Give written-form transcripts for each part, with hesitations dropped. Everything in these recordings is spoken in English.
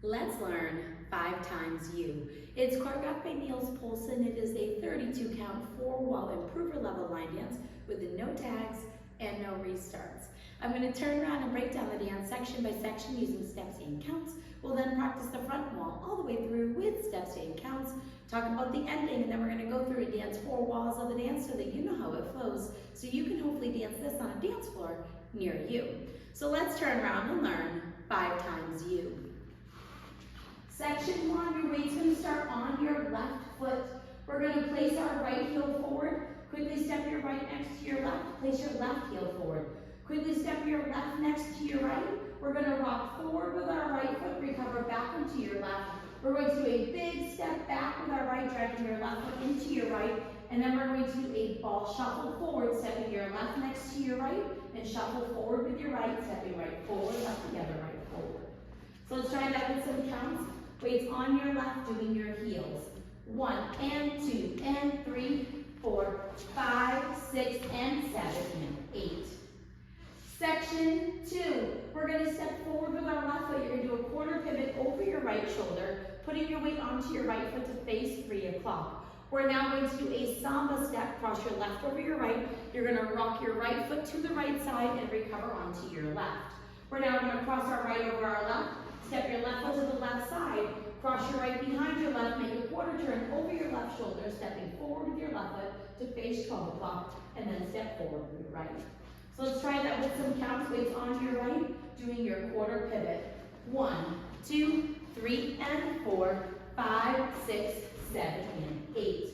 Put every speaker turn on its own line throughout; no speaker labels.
Let's learn 5 times you. It's choreographed by Niels Poulsen. It is a 32 count 4-wall improver level line dance with no tags and no restarts. I'm going to turn around and break down the dance section by section using steps and counts. We'll then practice the front wall all the way through with steps and counts, talk about the ending, and then we're going to go through and dance 4 walls of the dance so that you know how it flows, so you can hopefully dance this on a dance floor near you. So let's turn around and learn 5 times you. Section 1, your weight's going to start on your left foot. We're going to place our right heel forward. Quickly step your right next to your left. Place your left heel forward. Quickly step your left next to your right. We're going to rock forward with our right foot. Recover back into your left. We're going to do a big step back with our right, driving your left foot into your right. And then we're going to do a ball shuffle forward, stepping your left next to your right, and shuffle forward with your right, stepping right forward, left together, right forward. So let's try that with some counts. Weights on your left, doing your heels. 1 and 2 and 3, 4, 5, 6, and 7, and 8. Section 2, we're going to step forward with our left foot. You're going to do a quarter pivot over your right shoulder, putting your weight onto your right foot to face 3 o'clock. We're now going to do a samba step, cross your left over your right. You're going to rock your right foot to the right side and recover onto your left. We're now going to cross our right over our left. Step your left foot to the left side, cross your right behind your left, make a quarter turn over your left shoulder, stepping forward with your left foot to face 12 o'clock, and then step forward with your right. So let's try that with some counts. Weights on your right, doing your quarter pivot. 1, 2, 3, and 4, 5, 6, 7, and 8.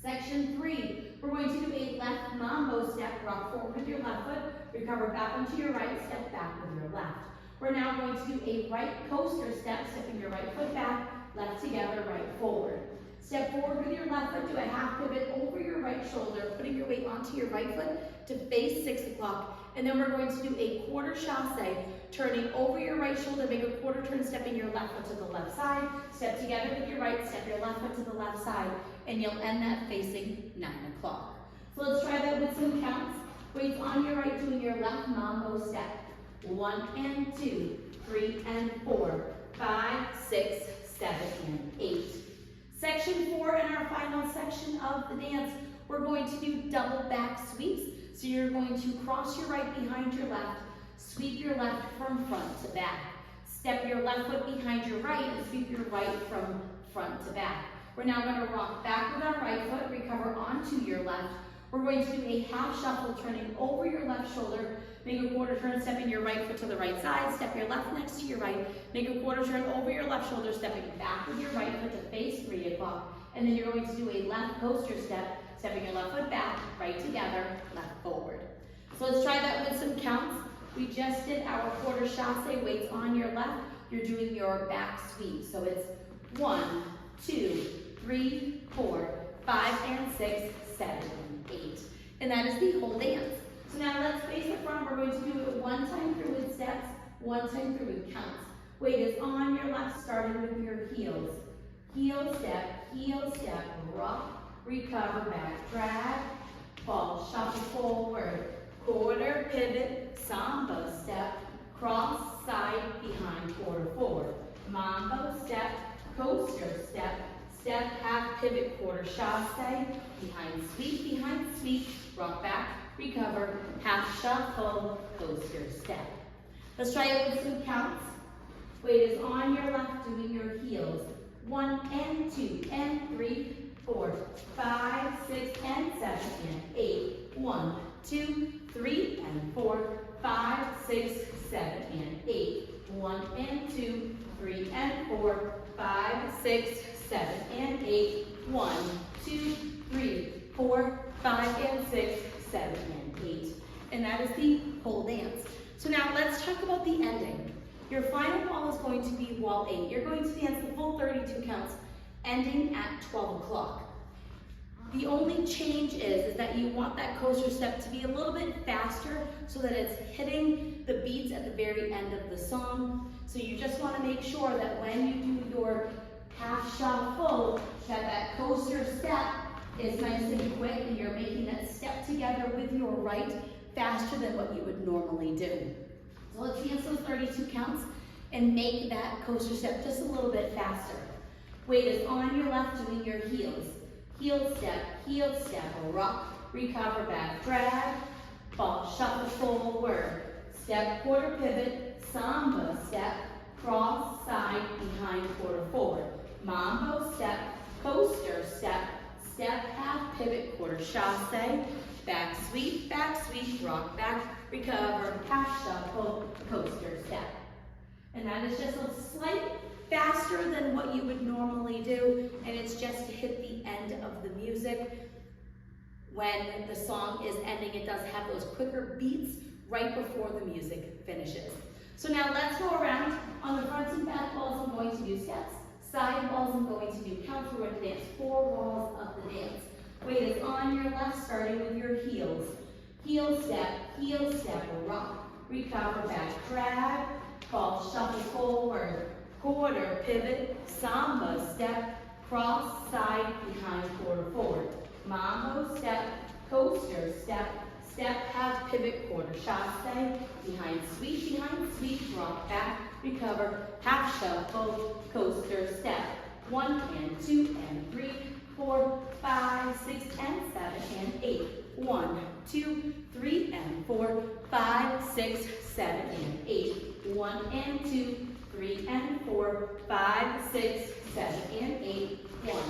Section 3, we're going to do a left mambo step, rock forward with your left foot, recover back onto your right, step back with your left. We're now going to do a right coaster step, stepping your right foot back, left together, right forward. Step forward with your left foot, do a half pivot over your right shoulder, putting your weight onto your right foot to face 6 o'clock. And then we're going to do a quarter chasse, turning over your right shoulder, make a quarter turn, stepping your left foot to the left side, step together with your right, step your left foot to the left side, and you'll end that facing 9 o'clock. So let's try that with some counts. Weights on your right, doing your left mambo step. 1 and 2, 3 and 4, 5, 6, 7, and 8. Section 4, and our final section of the dance, we're going to do double back sweeps. So you're going to cross your right behind your left, sweep your left from front to back. Step your left foot behind your right and sweep your right from front to back. We're now going to rock back with our right foot, recover onto your left. We're going to do a half shuffle, turning over your left shoulder, make a quarter turn, stepping your right foot to the right side, step your left next to your right, make a quarter turn over your left shoulder, stepping back with your right foot to face 3 o'clock, and then you're going to do a left coaster step, stepping your left foot back, right together, left forward. So let's try that with some counts. We just did our quarter chasse, weights on your left, you're doing your back sweep. So it's 1, 2, 3, 4, 5, and 6, 7, and 8. And that is the whole dance. So now let's face the front. We're going to do it 1 time through with steps, 1 time through with counts. Weight is on your left, starting with your heels. Heel step, rock, recover, back, drag, ball, shuffle forward, quarter pivot, samba step, cross, side, behind, quarter forward, mambo step, coaster step, step, half pivot, quarter chasse, behind sweep, rock back, recover, half shuffle, coaster step. Let's try it with some counts. Weight is on your left, doing your heels. 1 and 2 and 3, 4, 5, 6, and 7, and 8. 1, 2, 3, and 4, 5, 6, 7, and 8. 1 and 2, 3, and 4, 5, 6, 7, and 8. 1, 2, 3, 4, 5, and 6, 7, and 8. And that is the whole dance. So now let's talk about the ending. Your final wall is going to be wall 8. You're going to dance the full 32 counts, ending at 12 o'clock. The only change is that you want that coaster step to be a little bit faster so that it's hitting the beats at the very end of the song. So you just want to make sure that when you do your half shuffle, that coaster step is nice and quick and you're making that step together with your right faster than what you would normally do. So let's dance those 32 counts and make that coaster step just a little bit faster. Weight is on your left, doing your heels. Heel step, rock, recover back, drag, ball, shuffle forward. Step, quarter pivot, samba step, cross, side, behind, quarter forward. Mambo step, coaster step, step, half pivot, quarter chasse, back sweep, rock back, recover, half shuffle, coaster step. And that is just a slight faster than what you would normally do, and it's just to hit the end of the music. When the song is ending, it does have those quicker beats right before the music finishes. So now let's go around. On the fronts and back walls, I'm going to do steps. Side walls, I'm going to do counts. We're going to dance 4 walls of the dance. Weight is on your left, starting with your heels. Heel step, rock, recover back, drag, ball, shuffle forward, quarter, pivot, samba step, cross, side, behind, quarter forward. Mambo step, coaster step, step, half pivot, quarter chasse, behind sweep, rock back, recover, half shuffle, coaster step. 1 and 2 and 3, 4, 5, 6 and 7 and 8. 1, 2, 3 and 4, 5, 6, 7 and 8. 1 and 2, 3 and 4, 5, 6, 7 and 8. 1,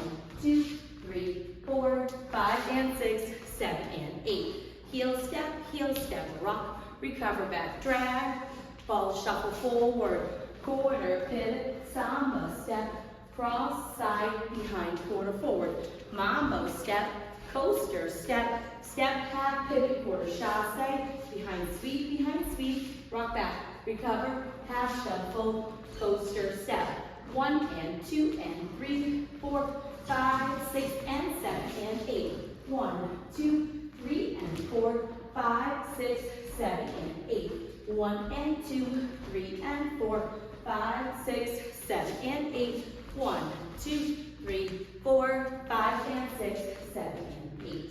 2, 3, 4, 5 and 6, 7 and 8. Heel step, rock, recover back, drag, ball, shuffle forward, quarter, pivot, samba step, cross, side, behind, quarter forward. Mambo step, coaster step, step, half pivot, quarter chasse, behind sweep, rock back, recover, half shuffle, coaster step. 1 and 2 and 3, 4, 5, 6 and 7 and 8. 1, 2, 3 and 4, 5, 6, 7 and 8. 1 and 2, 3 and 4, 5, 6, 7 and 8. 1, 2, 3, 4, 5 and 6, 7 and 8.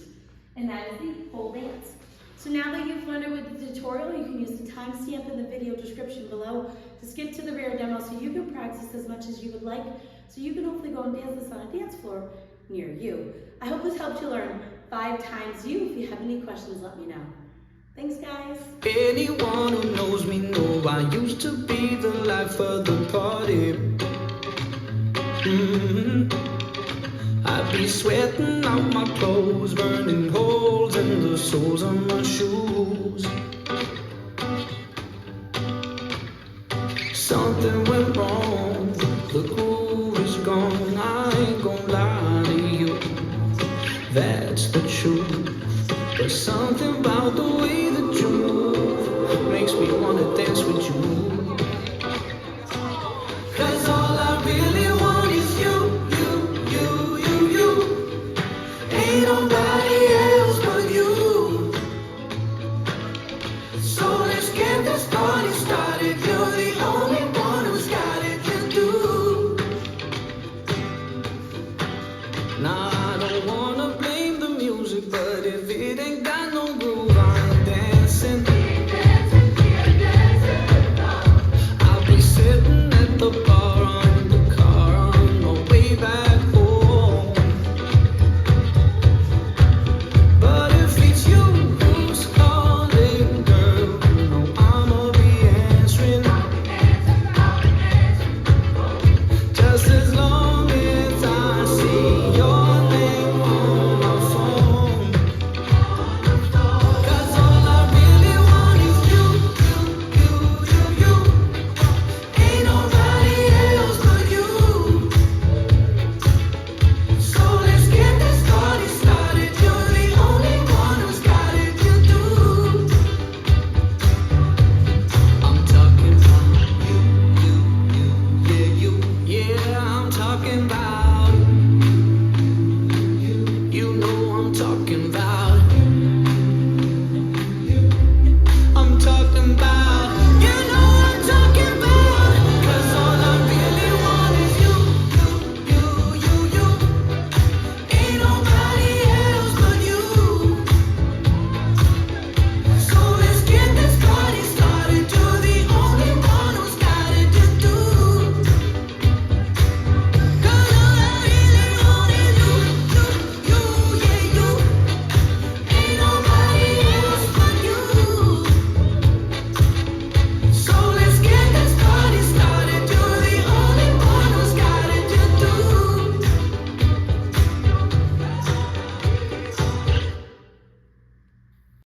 And that is the full dance. So now that you've learned it with the tutorial, you can use the timestamp in the video description below to skip to the rear demo so you can practice as much as you would like, so you can hopefully go and dance this on a dance floor near you. I hope this helped you learn 5 times you. If you have any questions, let me know. Thanks, guys.
Anyone who knows me know I used to be the life of the party. I'd be sweating out my clothes, burning holes in the soles of my shoes. Something went wrong, the groove is gone. I ain't gonna lie to you, that's the truth. There's something about the way that you move, makes me wanna dance with you. 'Cause all I really want is you. Ain't nobody else but you. So let's get this started.